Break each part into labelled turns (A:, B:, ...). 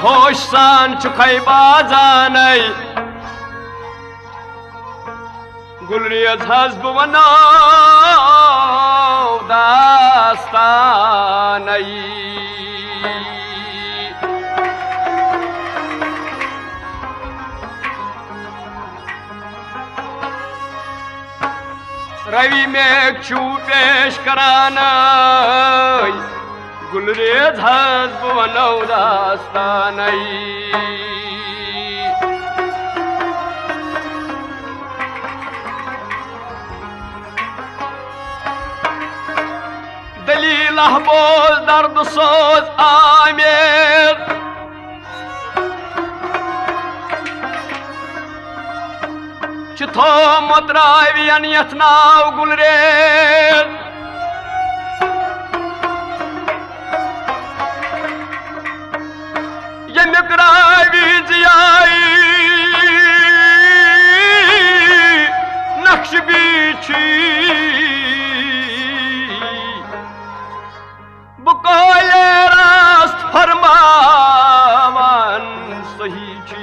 A: होश सान चुखै बाजानै गुलरेज हज बह वनो दास्तानै रवि मेघ छू पेश करान गुलरेज हज बह वनो दास्तानै दलील बोज दर्द सोज आमिर थोमुत रावियन यथ नाव गुलरेज यमिक रावी जियाई नक्श बीछी बुकोले रास्त फरमान सही छी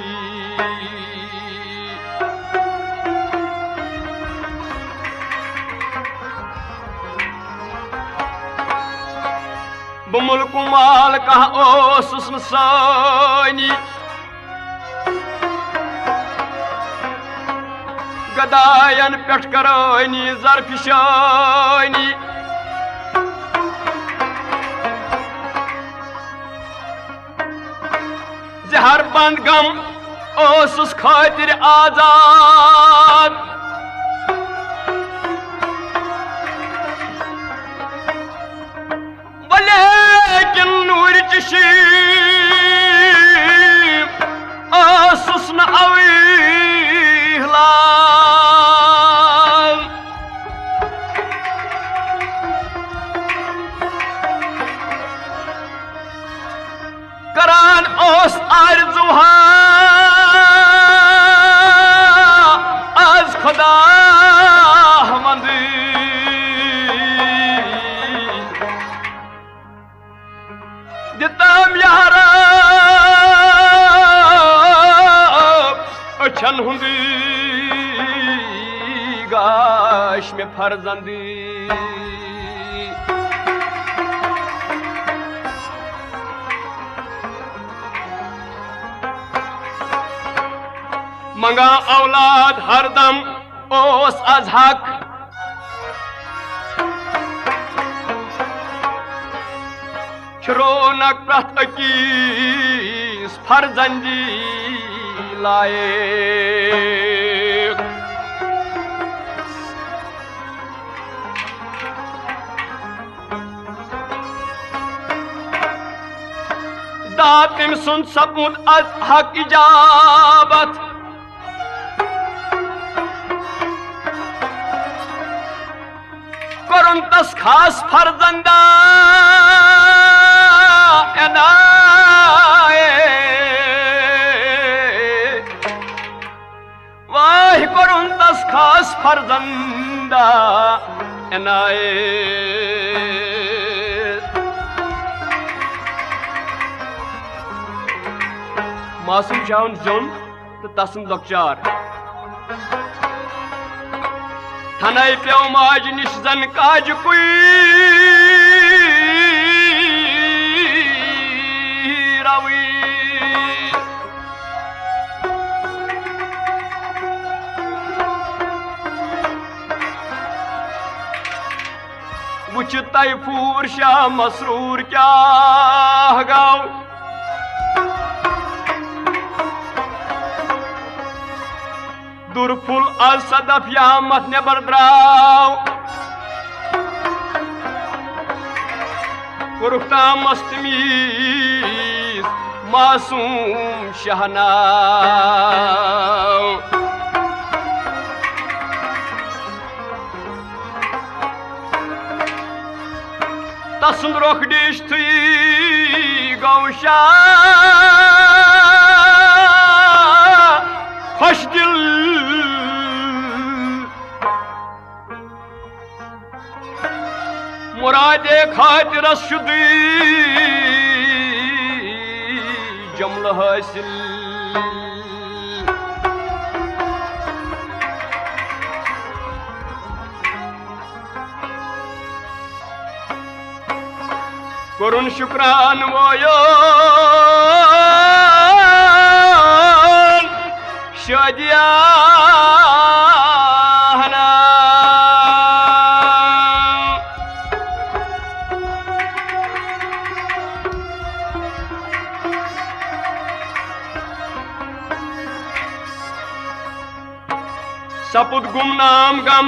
A: मुल्क माल कह ओसुस सानी गदायन पेट करनी जरफिशानी जहर बंद गम ओसुस खातिर आजाद आसुस न अवीलाल करान ओस आरजुहा आज खुदा मंदी दिताम यारा अछन हुंदी गाश में फर्जंदी मंगा औलाद हरदम ओस अज हक रौनक प्रथ अकीस फर्जंदी लाए दातिम सुन सपूत अज हक इजाबत करुन तस खास फर्जंदा वाह करुन तस खास फर्जंदा एनाए मासूम शाहन जोन तो तसन लक्चार थनाई प्यो माज निश जन काज कुई रावी वुच तैफूर शाह मसरूर क्या गाँव दुरफुल अज सदफ यामत नेबर द्राव कुरुख्ता मस्तमीज मासूम शहनाव तसुंद रोख डिश थी गौशा खुश दिल मुरादे खातिर शुदी जमला हासिल। करुन शुक्रान वो शादिया सपुत गुमनाम गम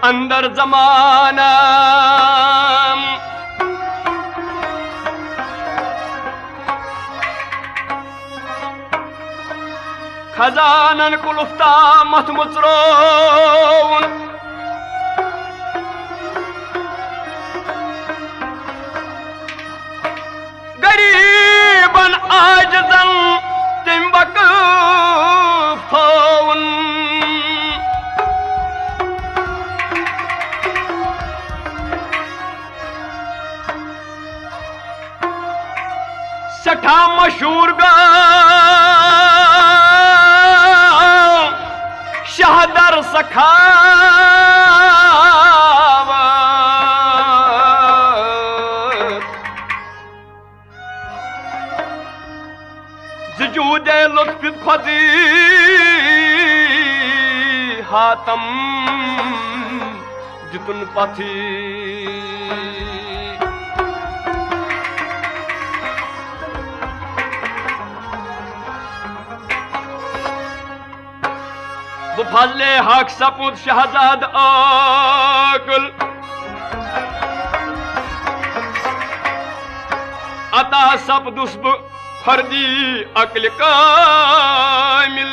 A: अंदर जमाना खजानन कुलुफ्ता मत मुचरोन गरीबन आजजन तिम वक़्फ़ फोन सठा मशहूर शहदर सखावत जुजूदे लुत्फ़ ख़ुदी हातम जितुन पथी फजले हक सपुत शहजाद आकुल अता सपदुस फर्दी अक्ल कामिल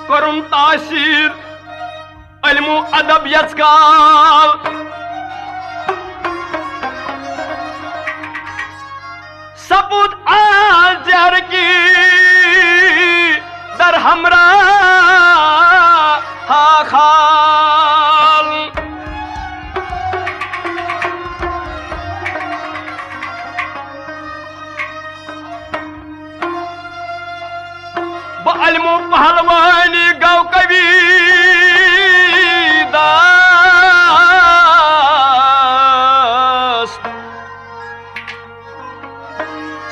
A: करुन तासीर इल्मु अदब यस्काल सपूत आजर की दर हमरा खाल बलमो पहलवानी गौ कवि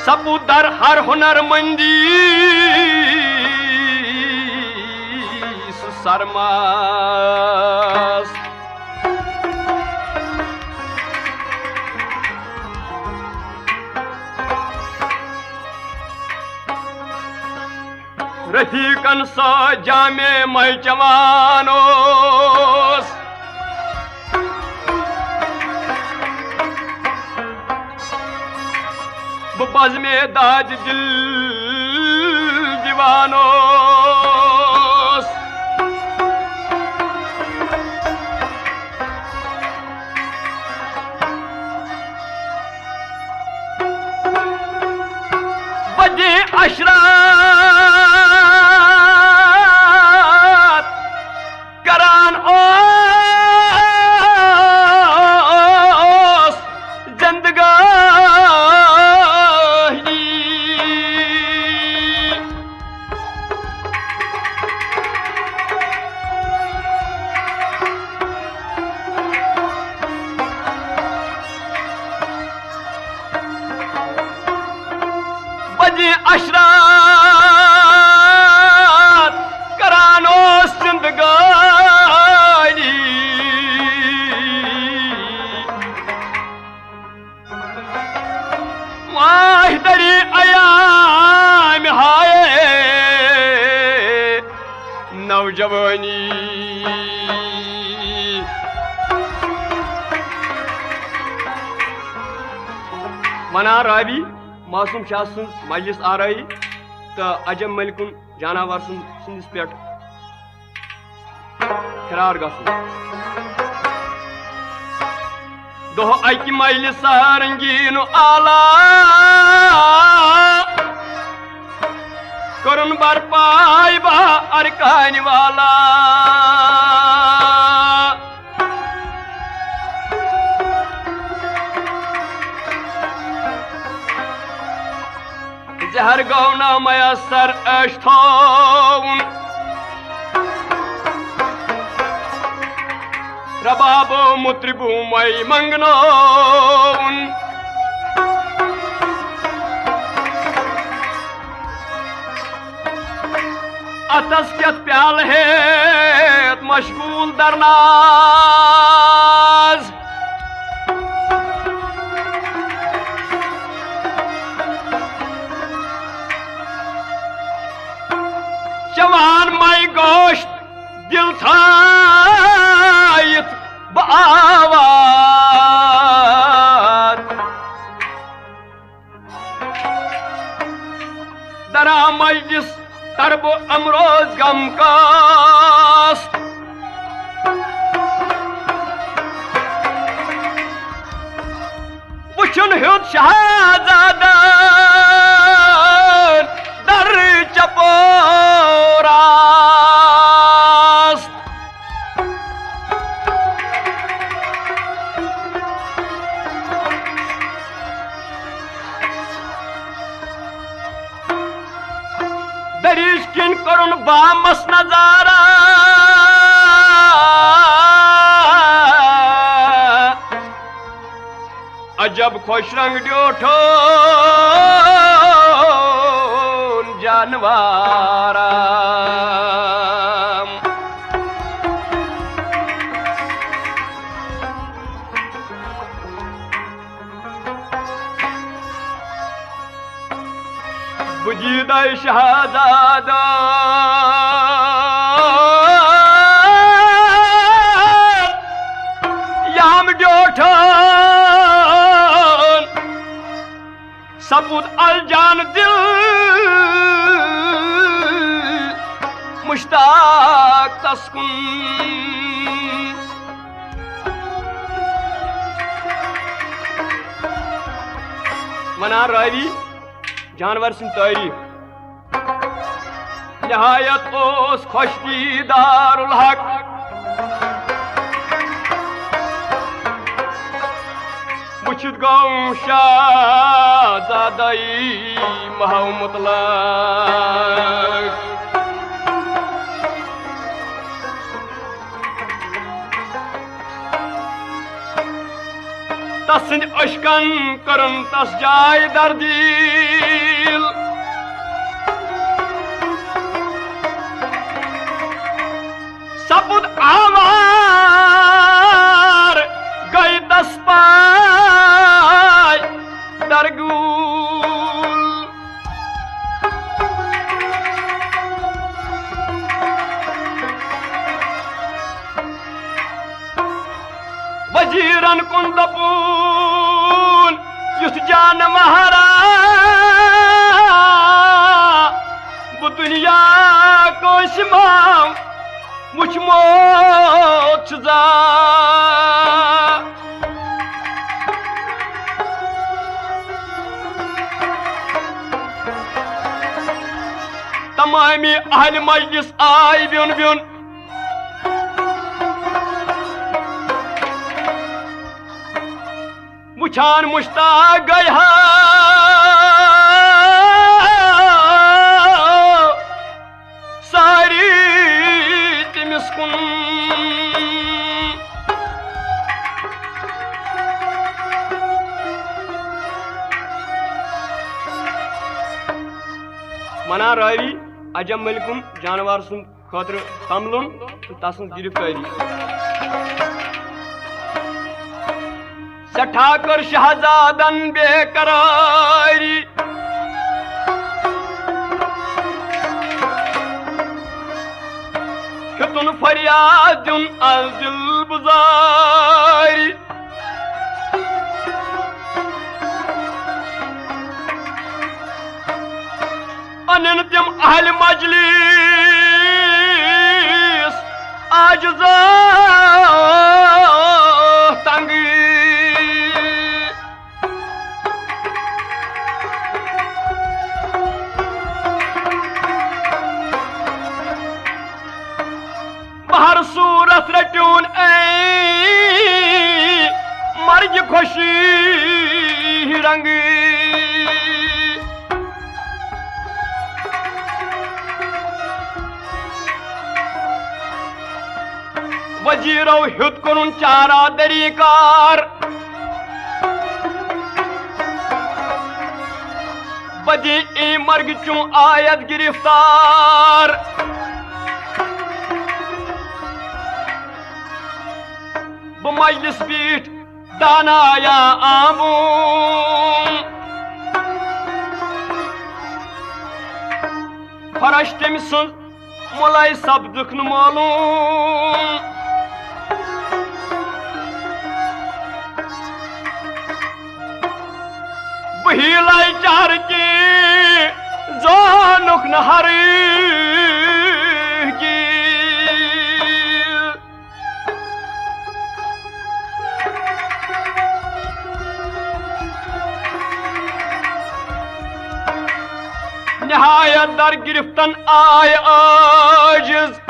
A: सपुदर हर हुनर मंदी सरमास रफीकन सा जामे मैं जवानोस बज में दाज दिल दीवानों बजे अशरात करान ओस जिंदगा अशरात करानो जिंदगानी वाहिदरी अयाम हाय नौजवानी मना रावी मासूम शाह सुन मजलिस आरई तो अजम मलिकुन जानवर सुंदिस पे खरार गसन दोह अकि मजलिस रंगीन आला करुन बरपाई बा अरकान वाला जहर गौ न मयसर अश्थोन रबाबो मुत्रिबू मई मंगनोन अतस केत प्याल है मशगूल दरनाज जवान मई गोश्त दिल थायत बावाद दरा मजलिस तरबो अमरोज गम कास्त वुचुन हुद शहजादा दर चपोरास्त दरिश किन करुन बामस नजारा अजब खुश रंग ड्योठो जानवारा बुजीदा शहजादा याम ड्योठन सबूत अलजान दिल मुश्ताक तस्कुन मना रावी जानवर सिंह तारीफ नहायत ओस खुशकी दारुल हक मुछित गौ शाहजादाई महौ मुतलक तसिंद अशकन करन तस जाय दर्दील सबुद आवार गई दस पाय दरगूल वजीरन कुंदपून युस जान महारा वो दुनिया को शिमाम मुझमोच जा तमामी अहल मजलिस आय ब्युन ब्युन मुछान मुश्ताक गई सारी तिमिस्कुन मना रावी अजम मलिकुन जानवर सुन खतर तमलुन तो तसन गिरफ्तारी सठा कर शहजादन बेकरारी तुन फरियाद दुन अल दिल बुजारी अनन तिम अहल मजलिस आज तंगी हर सूरत रटून मर्ज खुशी रंगी वजीरो हुद कुन चारा दरीकार बदी ई मर्ग चू आयत गिरफ्तार ब मजलिस पीठ दानाया आमू फरश तम सुन मुलाई सब्दुक न मालूम बहिलाई चार की जानुक न हरी की निहायत दर गिरफ्तन आय आजिज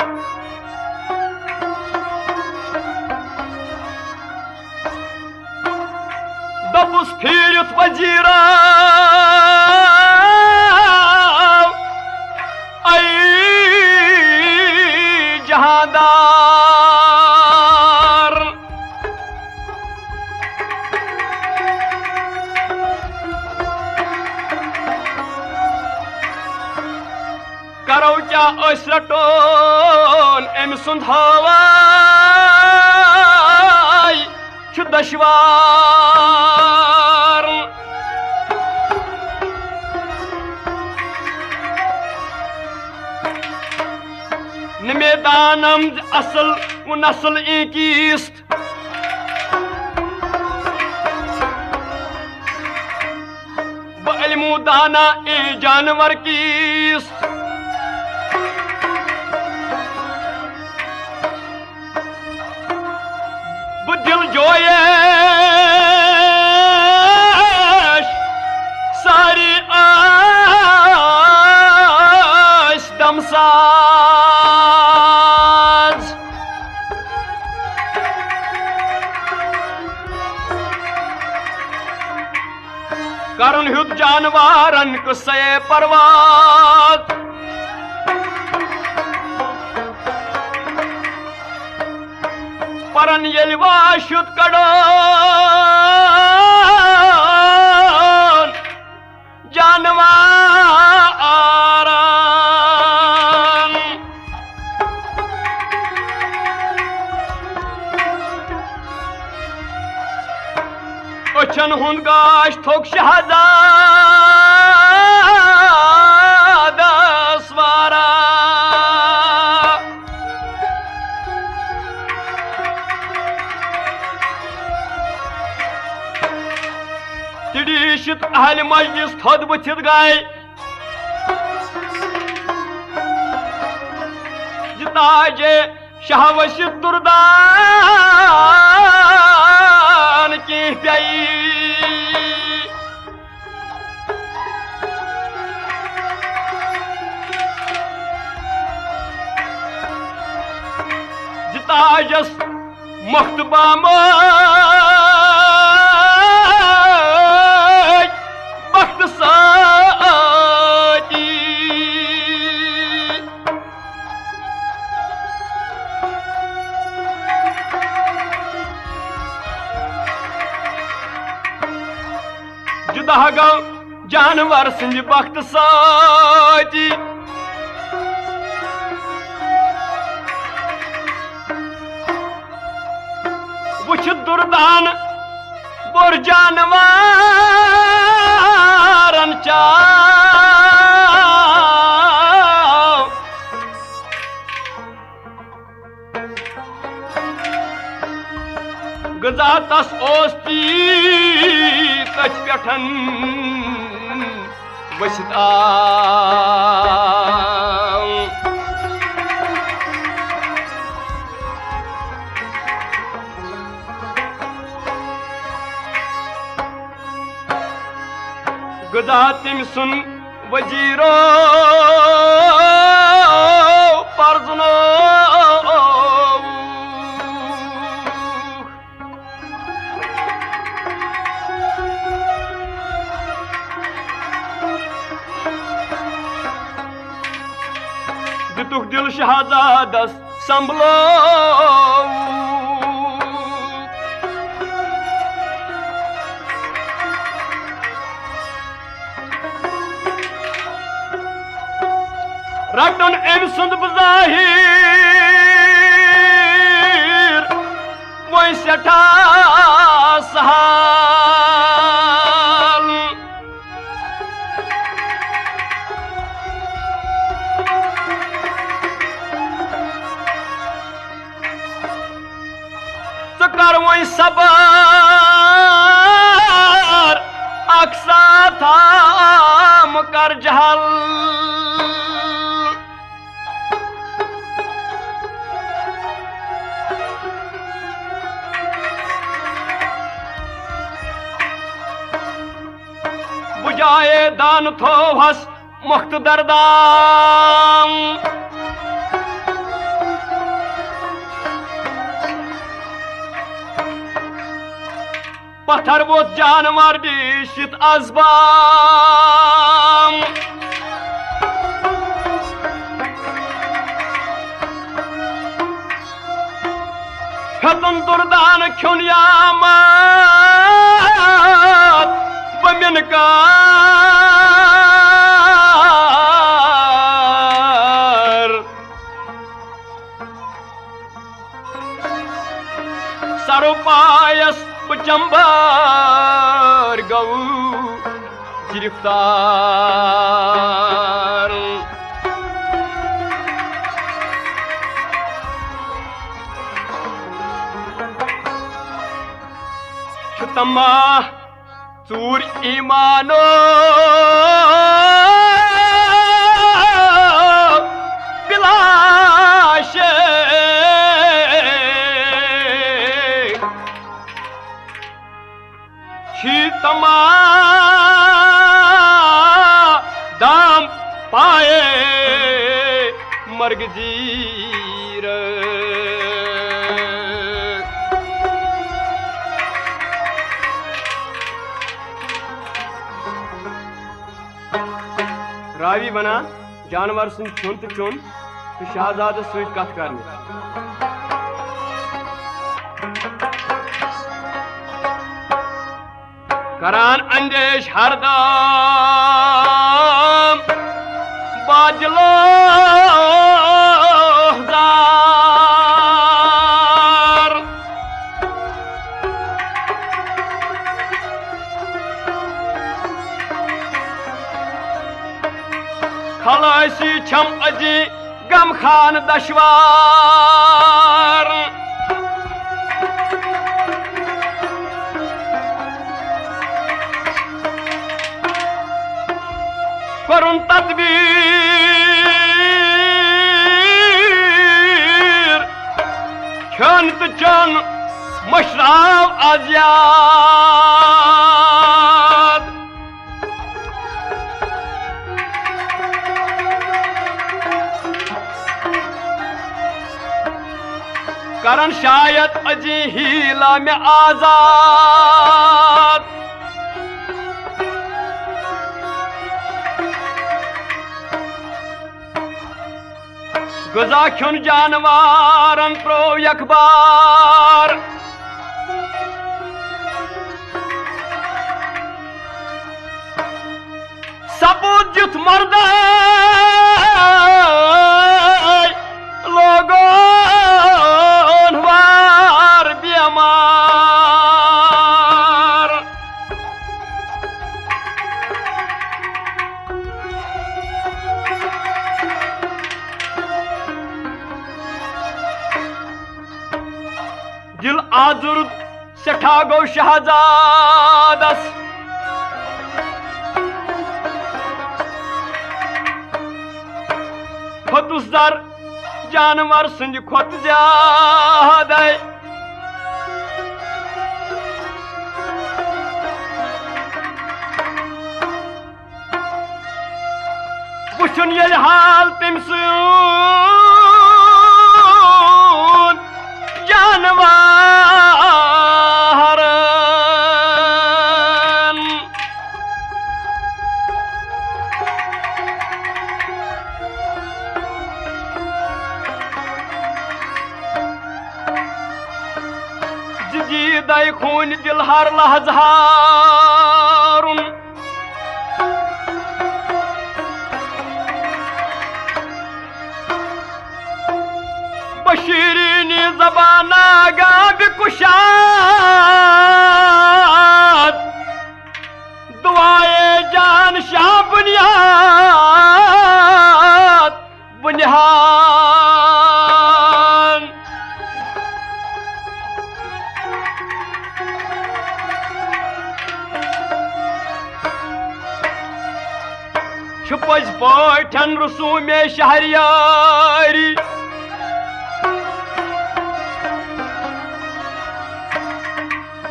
A: दपुस फिरत वजीरा आई जहादार करो क्या रटोन अम सुंद हवाई दुश्वार न मैदानम असल व नस्ल कीस्त ब इल्मु दाना ए जानवर कीस्त दिल जोयश सारी आश दमसाज करन हुद जानवारन कुसे परवाज परन येल वाशुद कड़ोन जानवारन ओछन हुंद गाश थोक शहजादा स्वारा तिड़ीशित अहल मजलिस थोद बुथित गए जिताजे शाहवशित दुर्दान की प्याई जिताजस मुख्तबाम जुदा गो जानवर सिंज वक्त साजी वुछ दुर्दान बुर जानवारन चाव गजा तस ओस्ती कच पेठन वसित गदा तिम सुन वजीरो परजनो दितुक दिल शहजादस संभलो रटन अम सुंद बज़ाहिर वही सठा सहाल तो कर वही सबर अक्सा था कर जहल बुझाए दान थो हस मुख्त दरदाम पत्थर वो जानवर दिशित अजबाम खतन दुर्दान खुनियामत बमिन कार सरुपायस चंबर गऊ गिरफ्तार छुतमा चूर ईमानो पिलाशे तमा दाम पाए मर्ग जीर रावी बना जानवर सुन चुन तो चुन तो शहजाद सत कथ करने करान अंदेश हरदम बाजलो जार खलासी छम अजी गम खान दशवार करुन तदबीर खन तो चन मशराव आजियाद करन शायद अजी हीला में आजाद गुजा खुन जानवारन प्रो यकबार सबूत जुत मर्द लोगों वार बीमार दिल आजुर सठा गो शहजादस खुदुस दर जानवर संज खुद ज्यादा वुचन ये हाल तम सुन जानवर पे खून दिल हर लहज हारुन बशीरीनी जबाना गाब कुशाद दुआए जान शाह बुनियाद बुनियाद छुपज पठन रसूम शहरियारी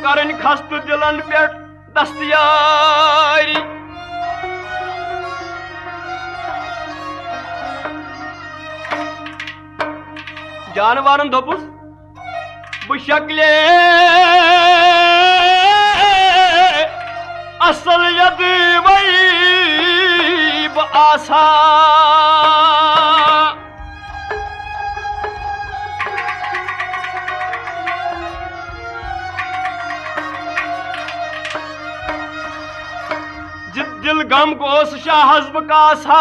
A: करन खस्त दिलन पे दस्तियारी जानवरन दोपुस बशक्ले असल यद वही आसा दिल गम गोस शाह हस्ब कासा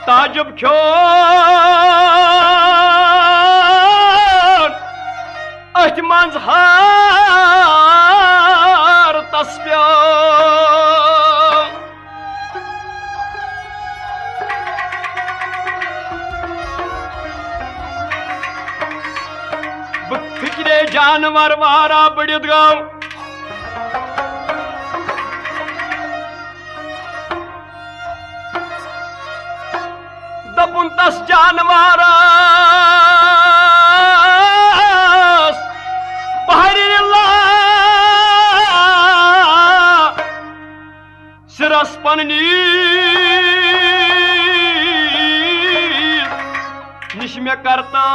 A: ताजुब ख्यो अथ मंज हार तस्प्यो फिक्रे जानवर वारा बड़ित गाँव दपुन तस जानवारस बहरिल्ला सिरस पन्नी निश में करता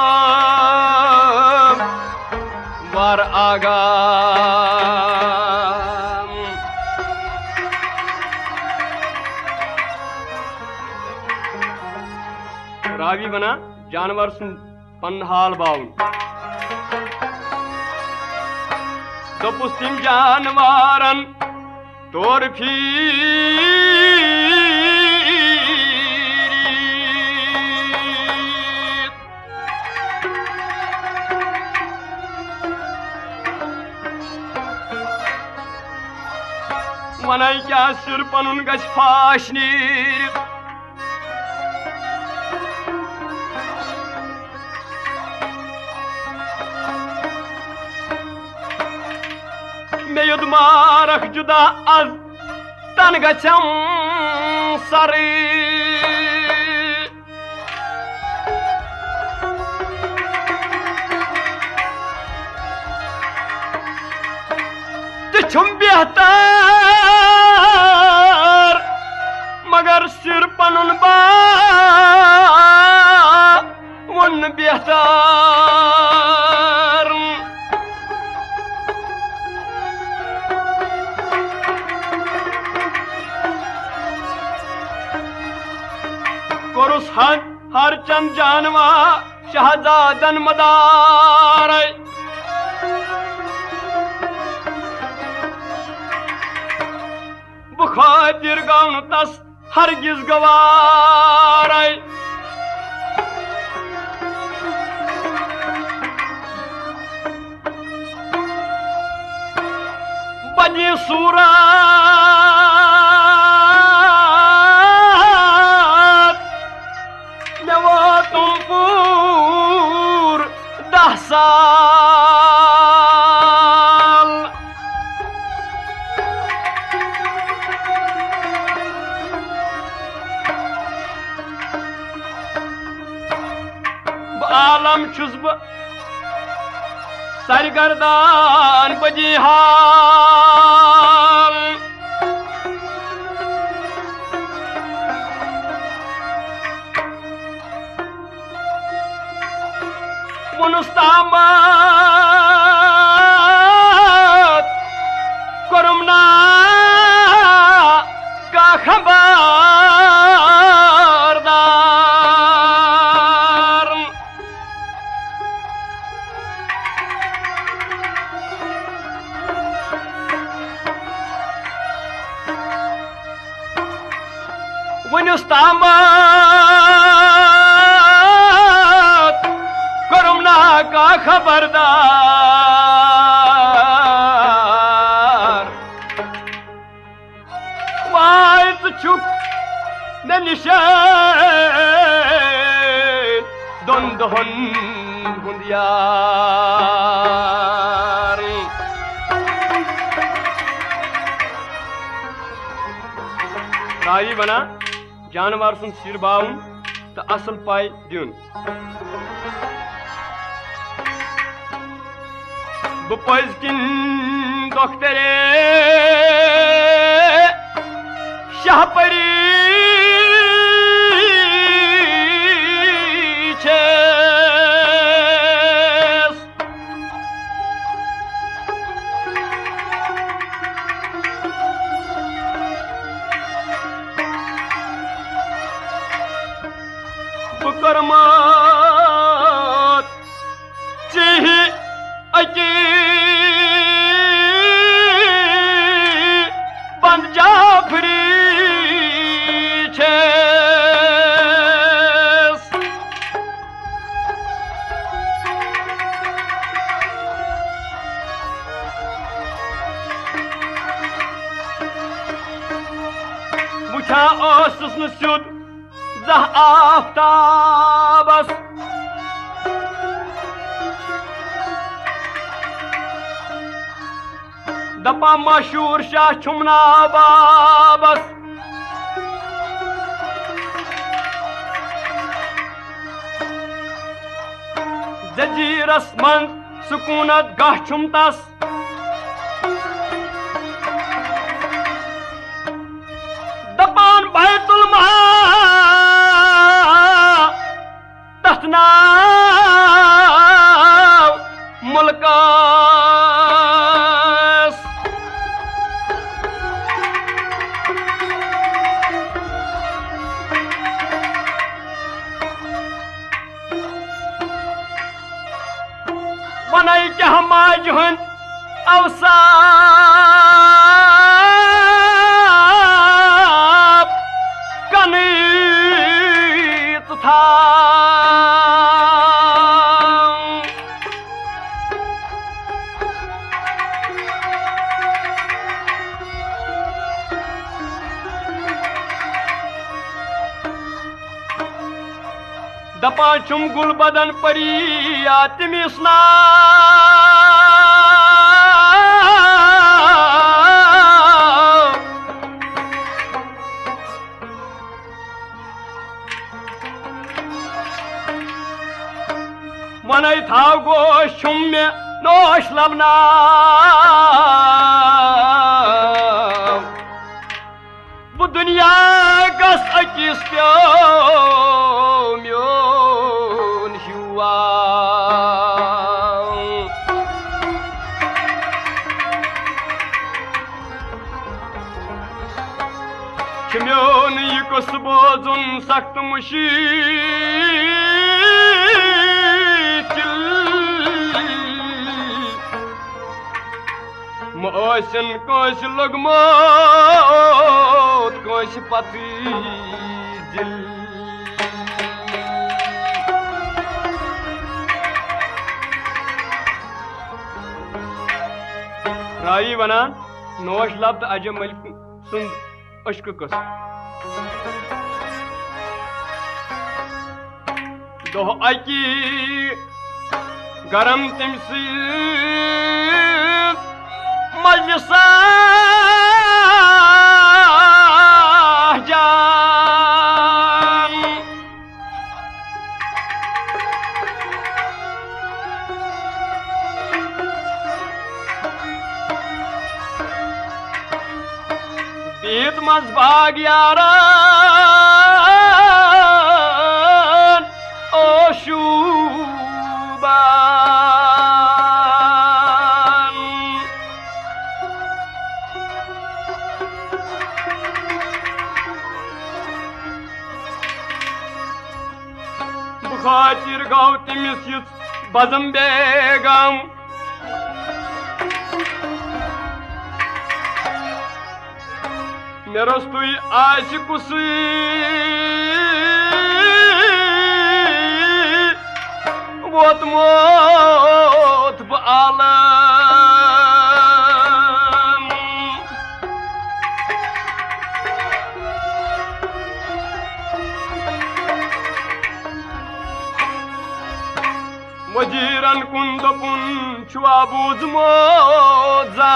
A: वार आगा रावी बना जानवर सुन पन्हाल बाउन दोपुस तिम जानवारन तोर वनाय क्या सिर पनुन गछ फाश नीर मे युद मारख जुदा अज तन गछम सरी तुम बेहतर मगर सिर पनुन बा वन बेहतर कोरुस हर चंद जानवा शहजादन मदार बुखातिर गाउन तस हरगिज गवार बजी सूरत में वो तुम पूर 10 साल आलम छुस ब सरगर्दान बजी हाल मुनुस्तामत करुमना का खबरदार वक्तस तामत करुम ना का खबरदार वायत छुक न निशान दोन दोहन हुंदियार रावी वना जानवर सुन सिर बाउन तो असल पाई दिन बज किन दोख्तरे शाहपरी करमात चेहे अके बंद जाफरी छेस मुछा ओसुस न सुद जह आफ्ताबस दपा मशहूर शाह छुमना बाबस जजीरस मन सुकूनत गह छुमतस दपान बैतुल नाव मुल्कास वनाई क्या हमाज हन अवसाप कनीत था दपा चुम गुल बदन परी तिमिस वनई थाव गोश छुम मे नोश लबना वो दुनिया गस अकिस प्यो म्योन हुआ म्योन यह कस बोजुन सख्त मुशीकिल मोशन कोश लगमोत कोश पति दिल रावी वना नोश लब्द अजम मलिक सुंद अश्क कस दोह अकी गरम तमसी मजलिसा जान दीत मज भाग यारान ओ शूबान बुखातिर गाव तमिस युत बजम बेगम मेरस्तुई आस कुसुई वोतमोत ब आलम वजीरन कुन दपुन छुआ बुझमो जा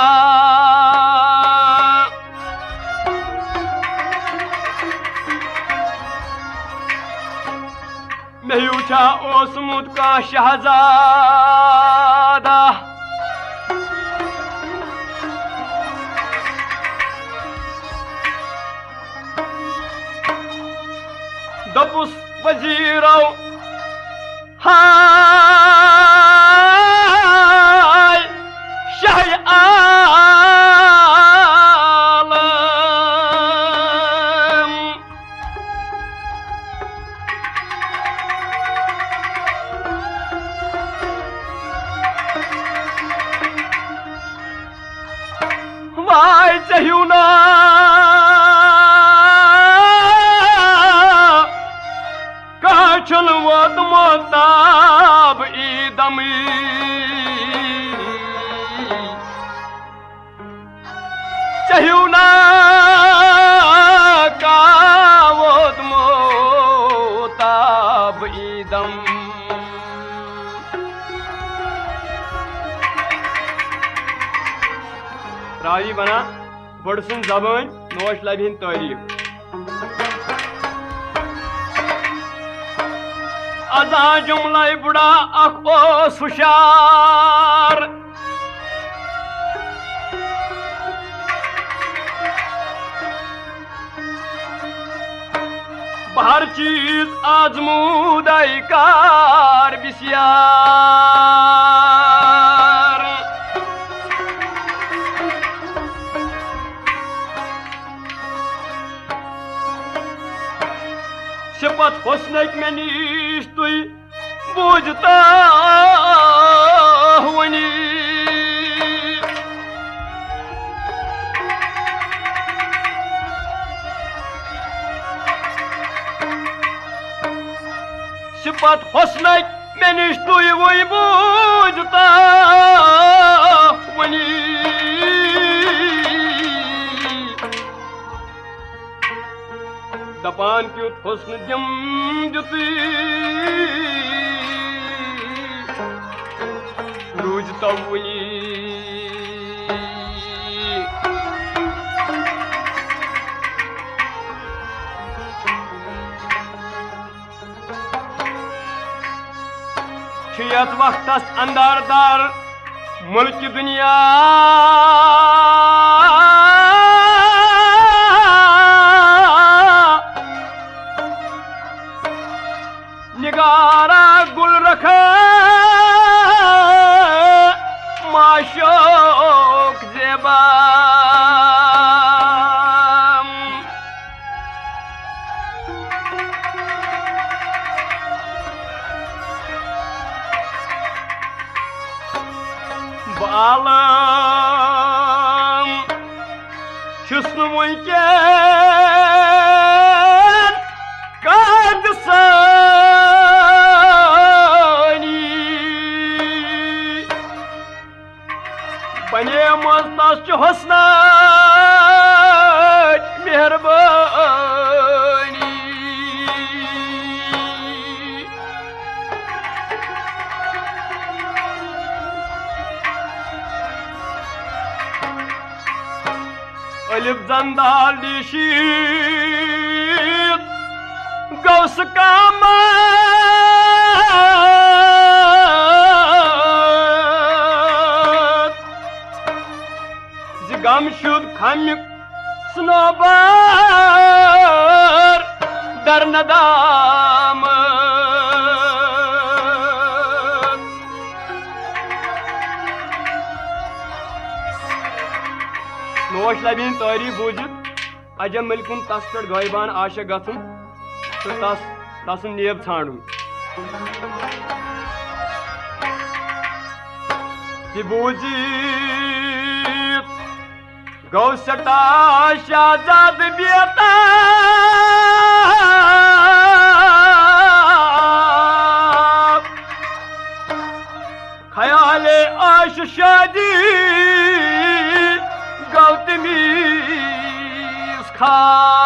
A: मेहुचा ओसमुत का शहजादा दपुस वजीरो हाय शाह आलम वाय चाहिए ना काचल वत मोताब ईदमी चाहिए ना का वत मोताब ईदम रावी बना बड़सन जबान नोश लबिन तारीफ अजा जुमला बुढ़ा अख ओस हुशार हर चीज आजमूदाई कार बिस्यार सिपत हुस्नक में नीश तुई बूझता वनी सिपत हुस्नक में नीश तुई वही बूझता वनी दपान क्युत हुस्न जम जुती रूजता वनी छियत वक्तस अंदर दर मुल्क दुनिया निगारा गुल रखे माशोक जेबा बालम छुस्न वुनकेन काद सानी बने मस्तास च हुस्न मेहरबानी अलिफ जंदाल शीत गौस कामत गम शुद खमिक स्नोबर दर नदाम नोश लबिन तारीफ बूझित अजम मलिकुन तस पे गायबान आशा गथुन तो तस नेब छाड़ुन बूझित गौ सटा शाहजाद बेता ख्याले आश शादी गौतमी खाम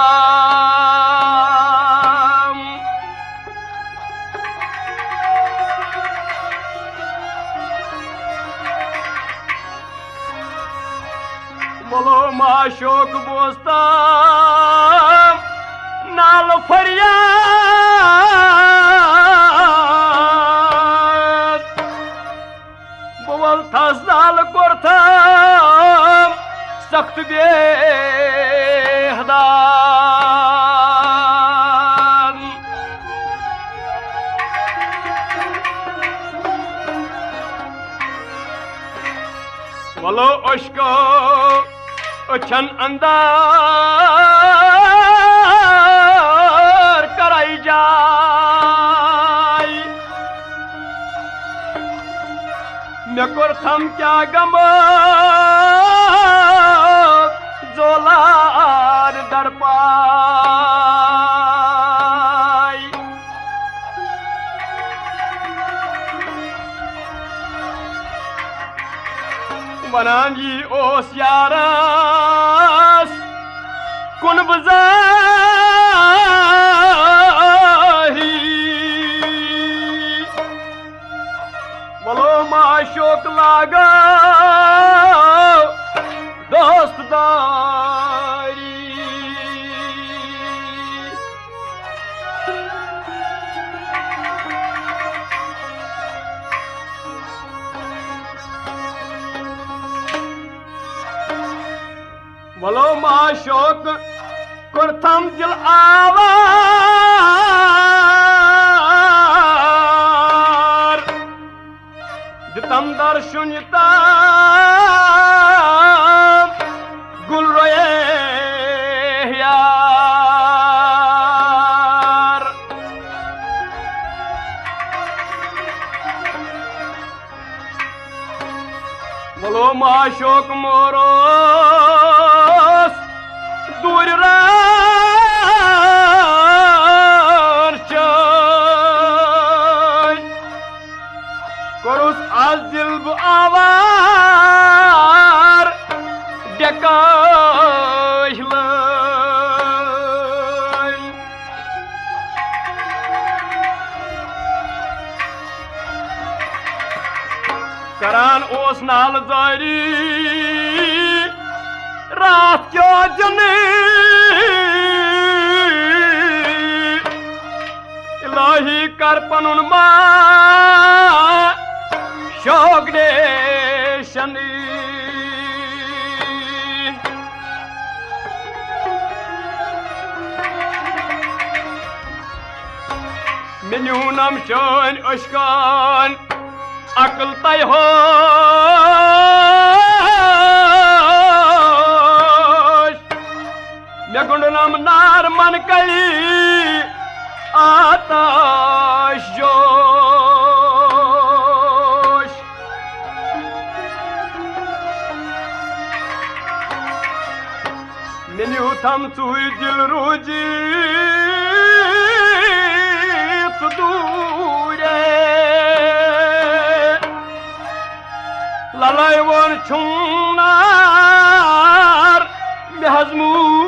A: बोलो माशोक बोस्ता नाल फरियाद बोल थस नाल कोरथा सख्त बेहदान बोलो उश्को उछन अंदर कराई जाय मैं कोरथम क्या गम जोलार दरपाय वनांगी ओस यारस कुन बजाही बोलो माशोक लागा दोस्तदारी बोलो माशोक कुरथम दिल आवार दितम दर्शुनिता गुल रोए यार बोलो माशोक मोरो दूर करुस आज दिल आवार डेकाहिलन करान ओस नाल जारी रात क्यों जने इलाही कर पनुन मा शौक दे शनी मिन्यूनम शोन उश्कान अकल तय हो गुंडनम नार मन कली आताश जोश मिन्यू थम चुई दिल रूजी दूरे ललाई वन छुनार महजमू